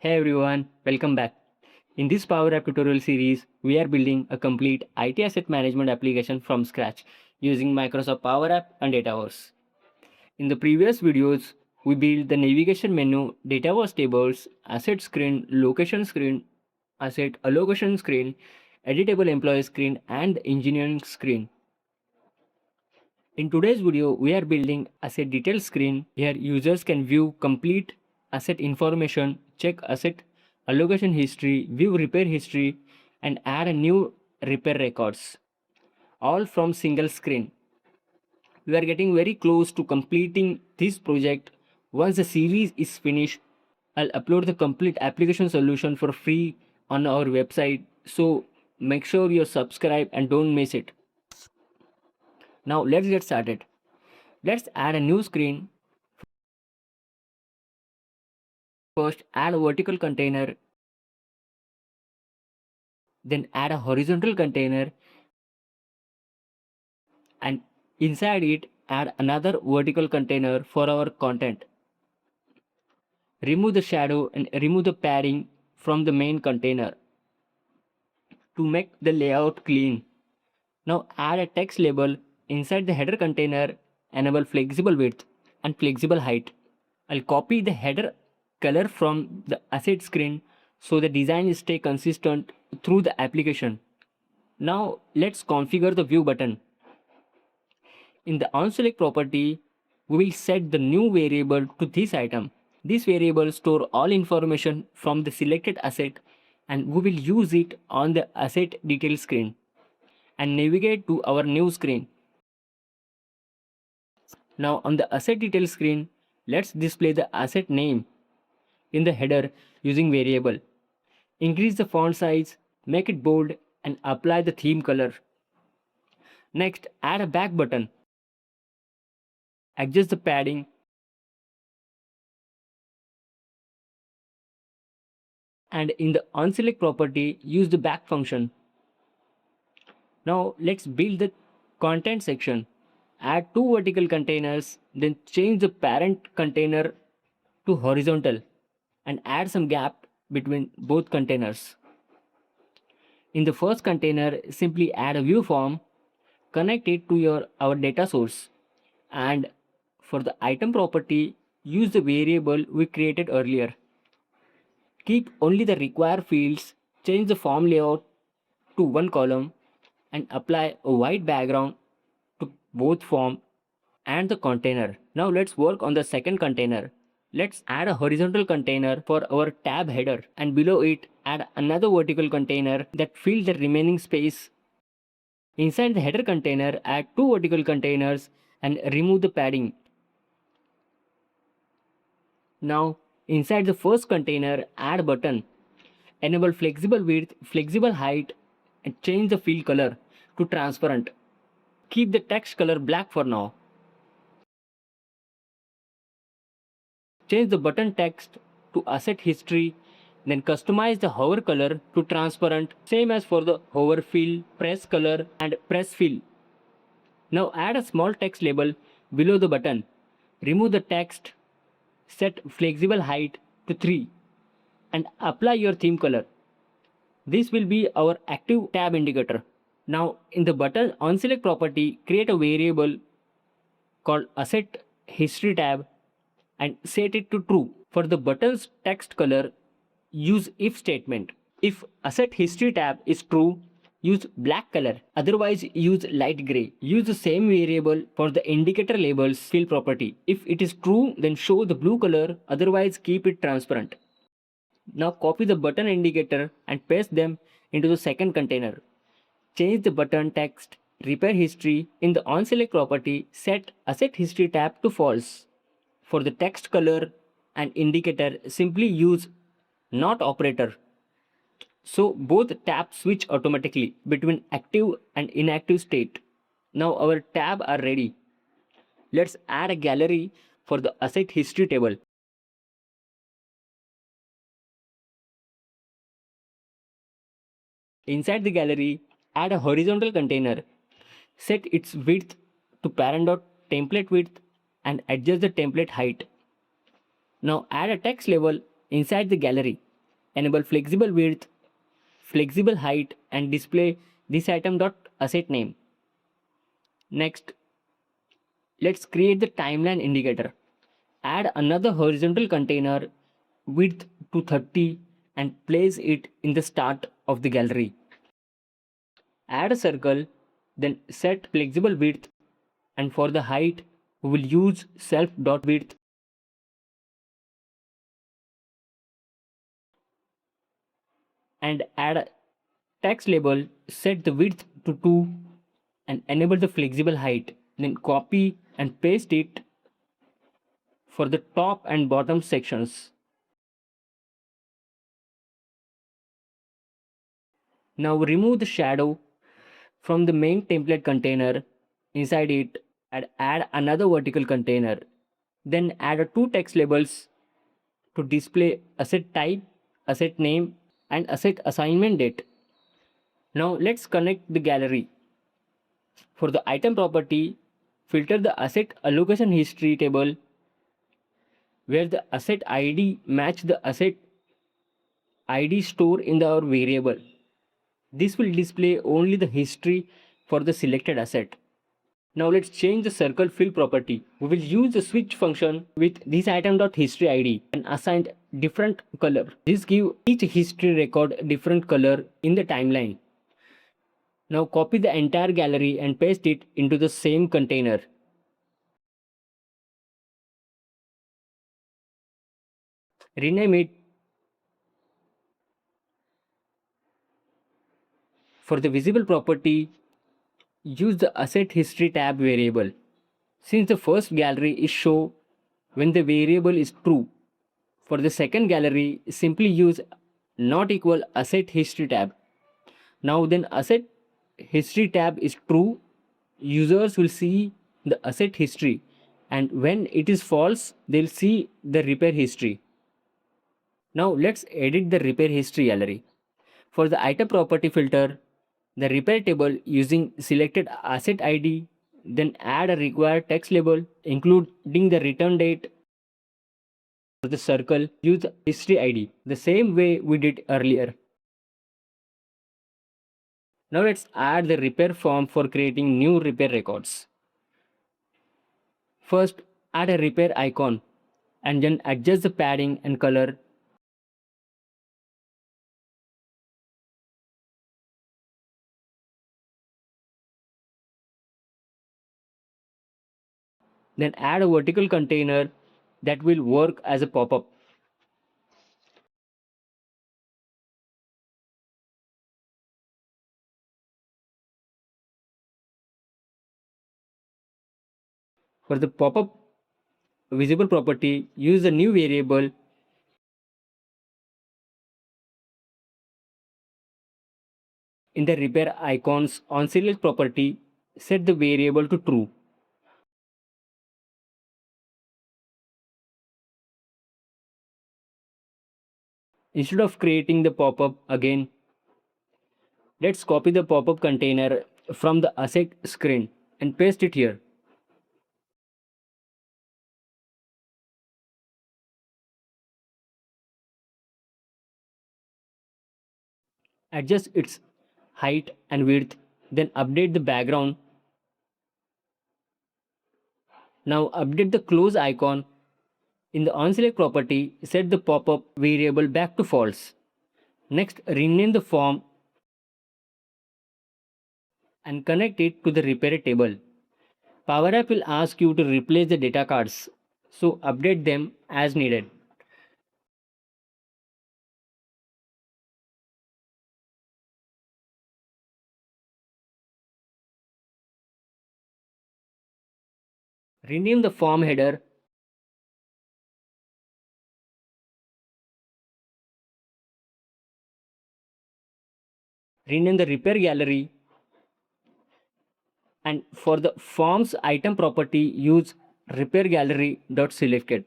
Hey everyone, welcome back. In this Power App tutorial series, we are building a complete IT asset management application from scratch using Microsoft Power App and Dataverse. In the previous videos, we built the navigation menu, Dataverse tables, asset screen, location screen, asset allocation screen, editable employee screen, and engineering screen. In today's video, we are building asset detail screen. Here users can view complete asset information, check asset allocation history, view repair history, and add a new repair records, all from single screen. We are getting very close to completing this project. Once the series is finished, I'll upload the complete application solution for free on our website. So make sure you subscribe and don't miss it. Now let's get started. Let's add a new screen. First, add a vertical container, then add a horizontal container, and inside it, add another vertical container for our content. Remove the shadow and remove the padding from the main container to make the layout clean. Now add a text label inside the header container, enable flexible width and flexible height. I'll copy the header color from the asset screen so the design stay consistent through the application. Now let's configure the view button. In the onSelect property, we will set the new variable to this item. This variable store all information from the selected asset and we will use it on the asset detail screen and navigate to our new screen. Now on the asset detail screen, let's display the asset name in the header using variable. Increase the font size, make it bold and apply the theme color. Next, add a back button. Adjust the padding and in the onSelect property, use the back function. Now let's build the content section. Add two vertical containers, then change the parent container to horizontal and add some gap between both containers. In the first container, simply add a view form, connect it to our data source, and for the item property, use the variable we created earlier. Keep only the required fields, change the form layout to one column, and apply a white background to both form and the container. Now let's work on the second container. Let's add a horizontal container for our tab header and below it add another vertical container that fills the remaining space. Inside the header container, add two vertical containers and remove the padding. Now inside the first container, add a button. Enable flexible width, flexible height and change the fill color to transparent. Keep the text color black for now. Change the button text to asset history, then customize the hover color to transparent, same as for the hover fill, press color and press fill. Now add a small text label below the button. Remove the text, set flexible height to 3 and apply your theme color. This will be our active tab indicator. Now in the button onSelect property, create a variable called asset history tab and set it to true. For the button's text color, use if statement. If asset history tab is true, use black color. Otherwise, use light gray. Use the same variable for the indicator labels fill property. If it is true, then show the blue color. Otherwise, keep it transparent. Now copy the button indicator and paste them into the second container. Change the button text repair history in the onSelect property. Set asset history tab to false. For the text color and indicator, simply use not operator. So both tabs switch automatically between active and inactive state. Now our tab are ready. Let's add a gallery for the asset history table. Inside the gallery, add a horizontal container. Set its width to parent.template width and adjust the template height. Now add a text label inside the gallery. enable flexible width, flexible height, and display this item dot asset name. Next, let's create the timeline indicator. Add another horizontal container width to 30 and place it in the start of the gallery. Add a circle, then set flexible width, and for the height, we will use self.width. And add a text label, set the width to 2 and enable the flexible height. Then copy and paste it for the top and bottom sections. Now remove the shadow from the main template container. Inside it, and add another vertical container. Then add two text labels to display asset type, asset name, and asset assignment date. Now let's connect the gallery. For the item property, filter the asset allocation history table where the asset ID match the asset ID stored in our variable. This will display only the history for the selected asset. Now let's change the circle fill property. We will use the switch function with this item.history ID and assign different color. This give each history record different color in the timeline. Now copy the entire gallery and paste it into the same container. Rename it. For the visible property, use the asset history tab variable. Since the first gallery is show when the variable is true, for the second gallery, simply use not equal asset history tab. Now then asset history tab is true, users will see the asset history, and when it is false, they'll see the repair history. Now let's edit the repair history gallery. For the item property filter, the repair table using selected asset ID, then add a required text label including the return date. For the circle, use history ID the same way we did earlier. Now let's add the repair form for creating new repair records. First, add a repair icon and then adjust the padding and color. Then add a vertical container that will work as a pop-up. For the pop-up visible property, use a new variable in the repair icons on select property, set the variable to true. Instead of creating the pop-up again, let's copy the pop-up container from the asset screen and paste it here. Adjust its height and width, then update the background. Now update the close icon. In the onSelect property, set the pop-up variable back to false. Next, rename the form and connect it to the repair table. PowerApp will ask you to replace the data cards, so update them as needed. Rename the form header. Rename the repair gallery. And for the forms item property, use repair gallery dot selected.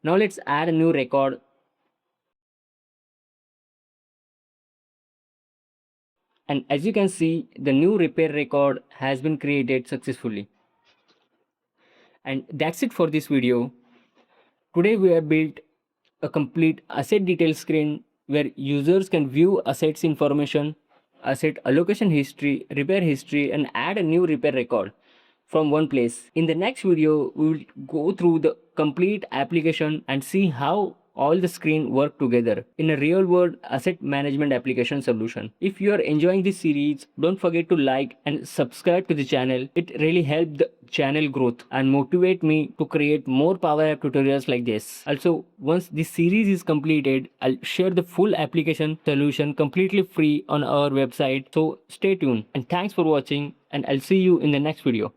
Now let's add a new record. And as you can see, the new repair record has been created successfully. And that's it for this video. Today we have built a complete asset detail screen where users can view assets information, asset allocation history, repair history, and add a new repair record from one place. In the next video, we will go through the complete application and see how all the screen work together in a real world asset management application solution. If you are enjoying this series, don't forget to like and subscribe to the channel. It really helps the channel growth and motivate me to create more Power App tutorials like this. Also, once this series is completed, I'll share the full application solution completely free on our website. So stay tuned and thanks for watching, and I'll see you in the next video.